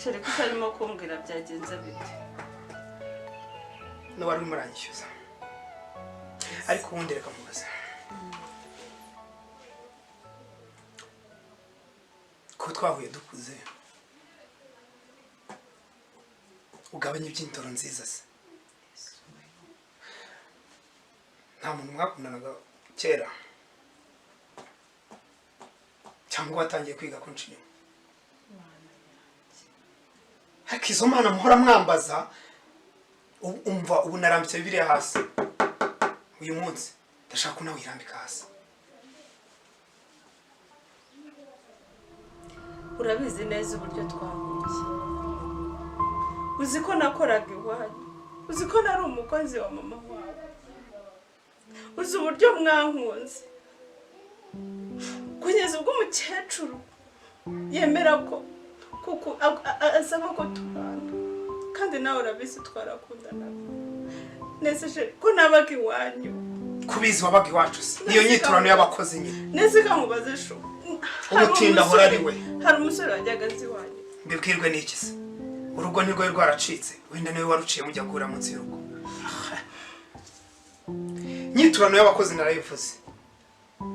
sheri kutarimo kumbwira byagenze bite no wari muranyishyuza ariko ubundi reka mubaza ko twahuye dukuze ugabanya iby'intoro nziza se nta muntu mwakundanaga kera cyangwa watangiye kwiga ko nshinyuma ariko izo mana muhora mwambaza umva ubu narambitse bibiri hasi uyu munsi ndashaka nawe irambika hasi urabizi neza uburyo twahuye uzi ko nakoraga iwanyu uzi ko nari umukozi wa mama wawe uzi uburyo mwankunze kugeza ubwo umukecuru yemera ko kuko asaba ko tubana kandi nawe urabizi twarakundanaga nese je ko nabaga iwanyu kubizi wabaga iwacu se niyo nyiturano y'abakozi nyine nese kamubaze sho umutinda hora ari we hari umusore wajyaga azi iwanyu mbibwirwe n'iki se urugo nirwo rwaracitse wenda niwe waruciye mujya gura munsi y'urugo nyiturano y'abakozi narayivuze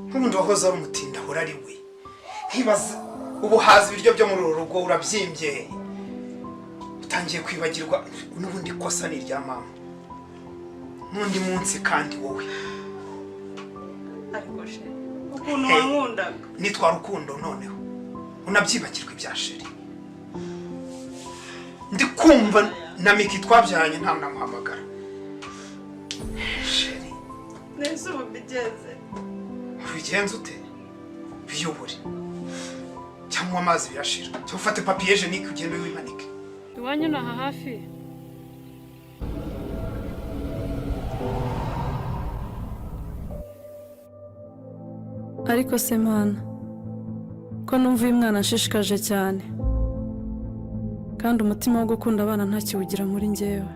nk'ubundi wahoze ari umutinda hora ari we ntibaza ubu haza ibiryo byo muri uru rugo urabyimbye utangiye kwibagirwa n'ubundi kosa ni irya mama n'undi munsi kandi wowe ariko she ukuntu wankundaga nitwa rukundo noneho unabyibagirwa ibya sheri ndi kumva na Miki twabyaranye nta namuhamagara sheri nese ubu bigeze bigenze ute biyobore cyangwa amazi birashira cyo ufate papier hygienique ugende wimanike iwanyu naha hafi ariko se mana ko numva uyu mwana ashishikaje cyane kandi umutima wo gukunda abana ntakiwugira muri njyewe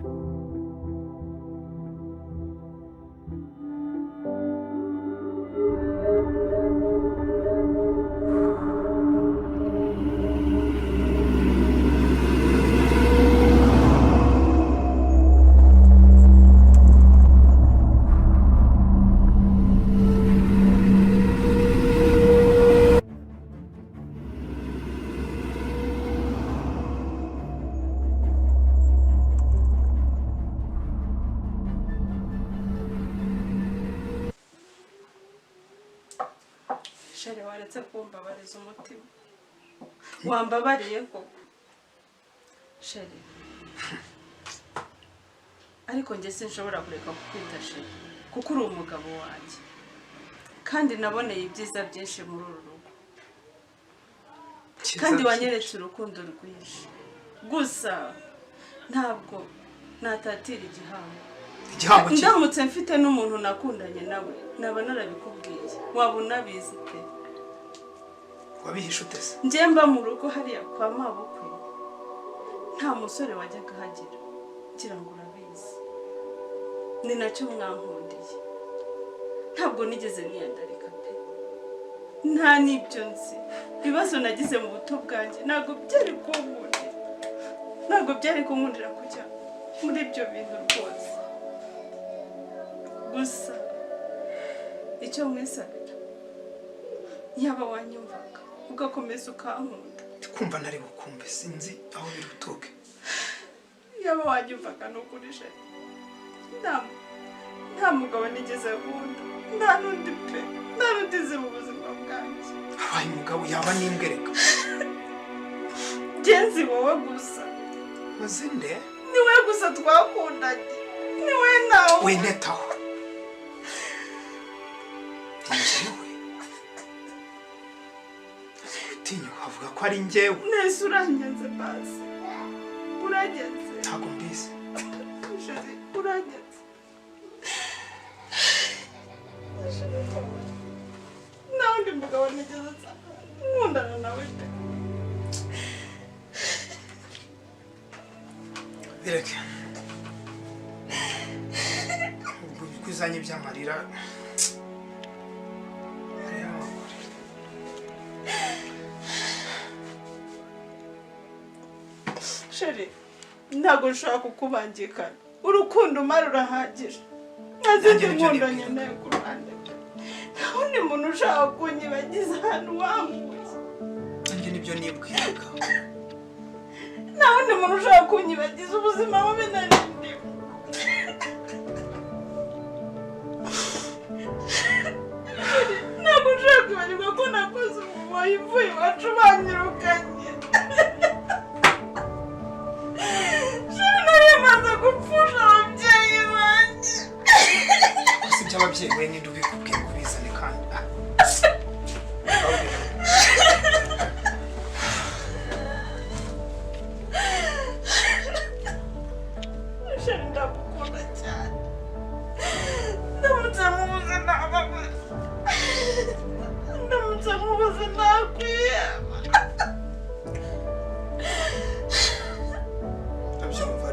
sheri waretse kumbabariza umutima wambabariye koko sheri ariko njye sinshobora kureka kukwita sheri kuko uri umugabo wanjye kandi naboneye ibyiza byinshi muri uru rugo kandi wanyeretse urukundo rwinshi gusa ntabwo natatira igihango ndamutse mfite n'umuntu nakundanye nawe naba narabikubwiye waba unabizi pe wabihishe utese njye mba mu rugo hariya kwa mabukwe nta musore wajyaga hagira ngira ngo urabizi ni nacyo mwankundiye ntabwo nigeze niyandarika pe nta n'ibyo nzi ibibazo nagize mu buto bwanjye ntabwo byari kunkundira kujya muri ibyo bintu rwose gusa icyo mwisabira yaba wanyumvaga ugakomeza ukankunda kumva ntari bukumve sinzi aho biri buturuke yaba wanyumvaga n'ukuri sheri nta mugabo nigeze nkunda nta n'undi pe nta n'undi uzi mu buzima bwanjye abaye umugabo yaba n'imbwereka genzi wowe gusa mazinde ni we gusa twakundanye ni we nawe winetaho tinyuka avuga ko ari njyewe nese urangenze basi uragenze ntabwo mbizi sheri uragenze nta wundi mugabo nigeze nkundana nawe pe bireke ubwo bizanye by'amarira ntabwo nshobora kukubangikana urukundo umara urahagije ntazindi nkundo nkeneye ku ruhande nta wundi muntu ushaka kunyibagiza ahantu wankuye nanjye nibyo nibwiraga nta wundi muntu ushaka kunyibagiza ubuzima bubi nari ndimo ntabwo ushaka kwibagirwa ko nakoze umuboyi ivuye iwacu banyirukanye shuri nari maze gupfusha ababyeyi banjye gusa iby'ababyeyi we ninde ubikubwiye ngo bizane kandi shuri ndagukunda cyane ndamutse mubuze ntababara ndamutse mubuze ntakwiyama abyumva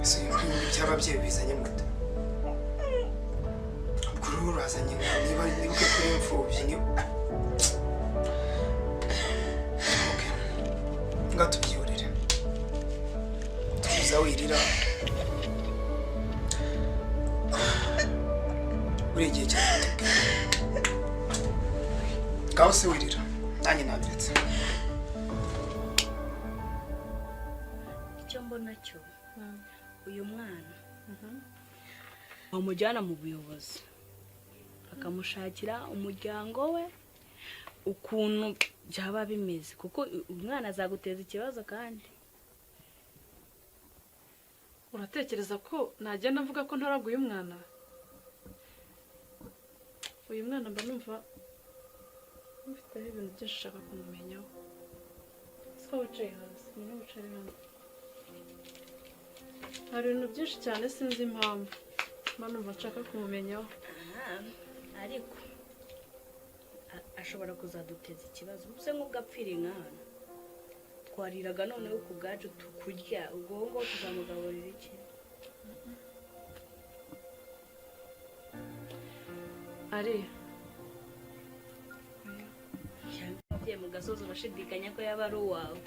ese iby'ababyeyi bizanye muto kuri ubu urazanye niba nibuke kuri imfubyi ni nga tubyihorere tuza wirira buri gihe cyane ngaho se wirira nanjye nabiretse icyo mbona cyo uyu mwana bamujyana mu buyobozi bakamushakira umuryango we ukuntu byaba bimeze kuko umwana azaguteza ikibazo kandi uratekereza ko nagenda mvuga ko ntaraguye umwana uyu mwana mba numva mufiteho ibintu byinshi ushaka kumumenyaho siko wicaye hasi ni wicaye hano hari ibintu byinshi cyane sinzi impamvu mba numva nshaka kumumenyaho ariko ashobora kuzaduteza ikibazo ubuse nk'ubwapfira inkana twariraga noneho ku bwacu tukurya ubwo ngo tuzamugaburira iki ari yagiye mu gasozi bashidikanya ko yaba ari uwawe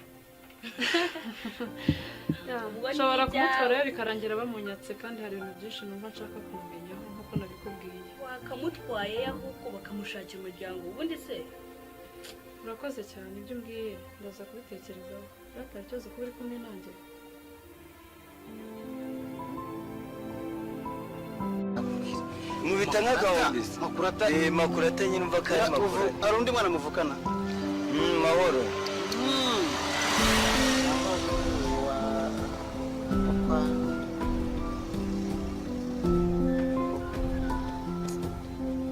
ushobora kumutwarayo bikarangira bamunyatse kandi hari ibintu byinshi numva nshaka kumumenyaho nk'uko nabikubwiye wakamutwaye ahubwo bakamushakira umuryango ubundi se urakoze cyane ibyo umbwiye ndaza kubitekerezaho batari ikibazo kuba uri kumwe nanjye mubita nk'agahombe makurata nyine umva ko ari makurata hari undi mwana muvukana mahoro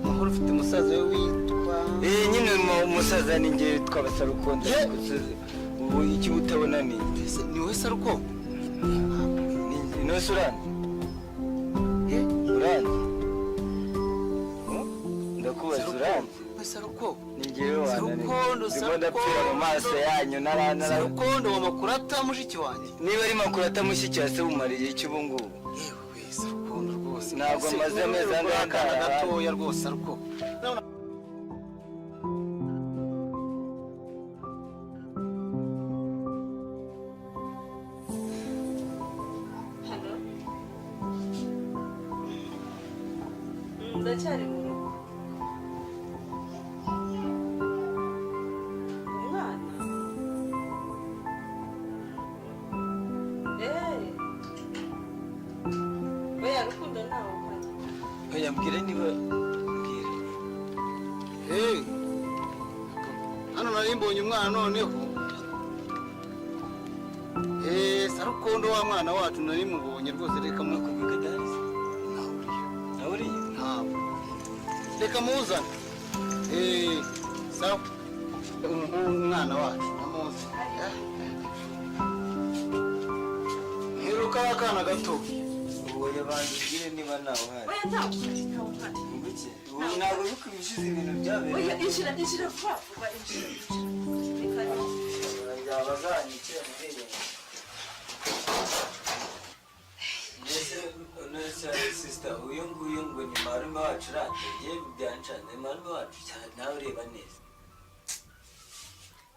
mahoro ufite umusaza we witwa nyine umusaza ni njye twaba SARUKONDO ubu iki utabona ni ni wowe SARUKO ni wese uranze uranze ndakubaza uranze we SARUKO ni njyewe wananiwe SARUKONDO ndimo ndapfira mu maso yanyu SARUKONDO wa makurata mushiki wanjye niba ari makurata mushiki wa se bumariye iki ubu ngubu yewe SARUKONDO rwose ntabwo amaze amezi angahe akana gatoya rwose SARUKO ndacyari mu rugo umwana oya rukundo ntawe uhari oya mbwira niba mbwira hano nari mbonye umwana noneho SARUKONDO wa mwana wacu nari mubonye rwose reka mwakubwika dahise uriya ntabwo reka muzane sawa umwana wacu namuzi heruka akana gato uwo yabanza ubwire niba ntawe uhari oya ntawe uhari ntawe uhari nguke ubu ntabwo biko ibishize ibintu byabereye oya injira vuba vuba injira reka yaba azanyikira muhereye nese sister uyu nguyu ngo ni marume wacu urate yewe byancanze marume wacu cyane nawe ureba neza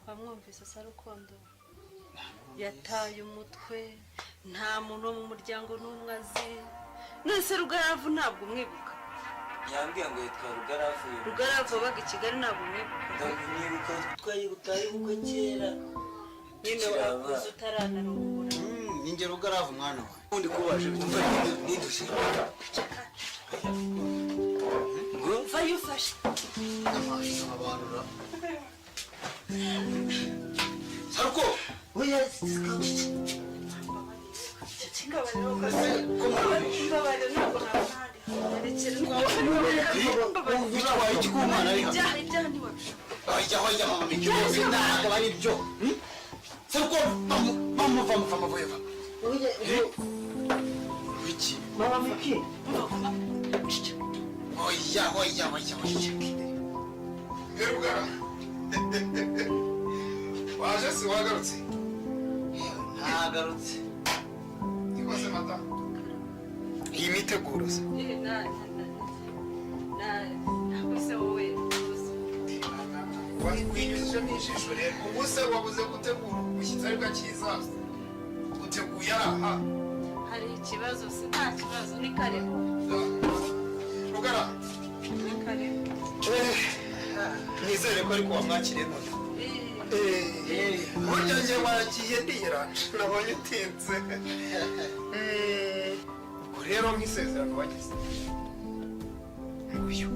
bamwumvise SARUKONDO yataye umutwe nta muntu wo mu muryango n'umwe azi mwese Rugaravu ntabwo umwibuka yambwiye ngo yitwa Rugaravu Rugaravu wabaga i Kigali ntabwo umwibuka ndamwibuka twayibutaye ubwo kera nyine wakuze utaranarungura ninjye Rugaravu mwana wawe undi kubaje nidushe ngo vayufashe amaso abanura Saruko oya waje si wagarutse ntagarutse ikoze mata iyi miteguro se ese wowe winyujije n'ijisho rero ubu se wabuze gutegura umushyitsi aribwo akiza uteguye aha hari ikibazo se nta kibazo ni karibu Rugara ni karibu nizere ko ariko wamwakiriye none burya njye wagiye ndiranje nabonye utinze ubwo rero nk'isezerano wagize nguyu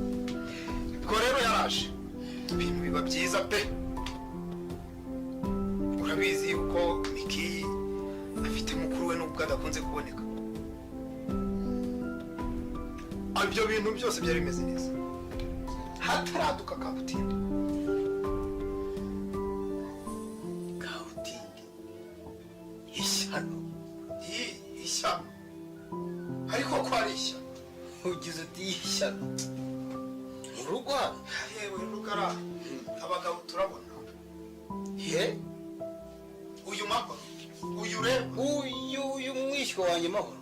ubwo rero yaraje ibintu biba byiza pe urabizi yuko Miki afite mukuru we nubwo adakunze kuboneka ibyo bintu byose byari bimeze neza hataraduka kabutindi ishyano ariko ko ari ishyano ugize uti ishyano mu rugo hano yewe Rugara abagabo turabona uyu mahoro uyu reba uyu mwishywa wanjye mahoro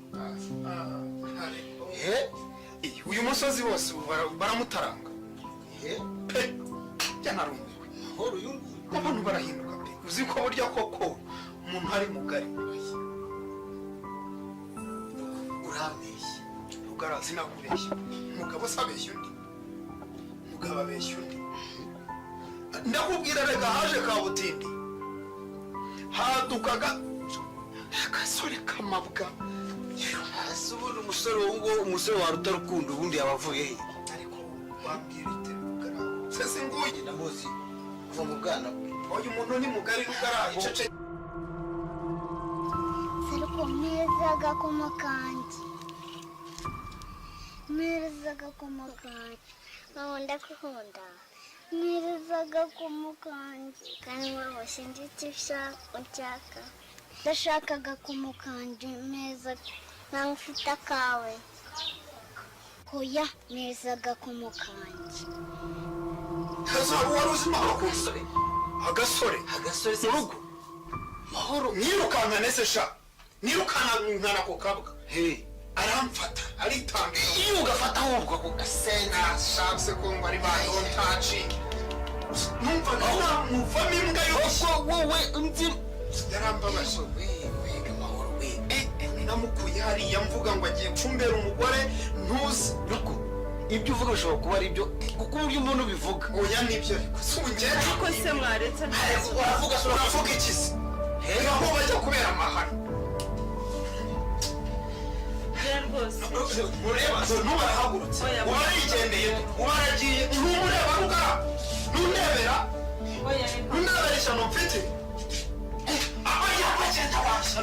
uyu musozi wose baramutaranga pe byanarumiwe mahoro uyu abantu barahinduka pe uzi ko burya koko umuntu ari mugari urambeshya Rugara sinakubeshya umugabo se abeshya undi umugabo abeshya undi ndakubwira rega haje kabutindi hadukaga agasore kamabwa hasi ubundi umusore wa Rutarukundo ubundi yabavuye he ariko wambwira ite Rugara se singuye ndamuzi kuva mu bwana bwe uyu muntu ni mugari Rugara icece Saruko meza agakoma kanjye meza agakoma kanjye mama ndakukunda meza agakoma kanjye kandi mama sinzi icyo ushaka ndashaka agakoma kanjye meza ntawe ufite akawe hoya meza agakoma kanjye wari uzi mahoro ku musore agasore se mu rugo mahoro nirukankane se sha nirukankana ku kabwa aramfata aritanga iyo ugafata ahubwo ako gasenga nashatse ko ngo ari ba dontaci numva namuvamo imbwa yose wowe nzi yarambabaje wiga mahoro we namukuye hariya mvuga ngo agiye gucumbera umugore ntuzi ruko ibyo uvuga bishobora kuba ari byo kuko uburyo umuntu ubivuga oya nibyo ariko si ugenda ariko se mwaretse uravuga iki se aho bajya kubera amahano rwose mureba ntubarahagurutse ubarigendeye ubaragiye ntumureba Rugara ntundebera ishyano mfite aho yaba agenda washa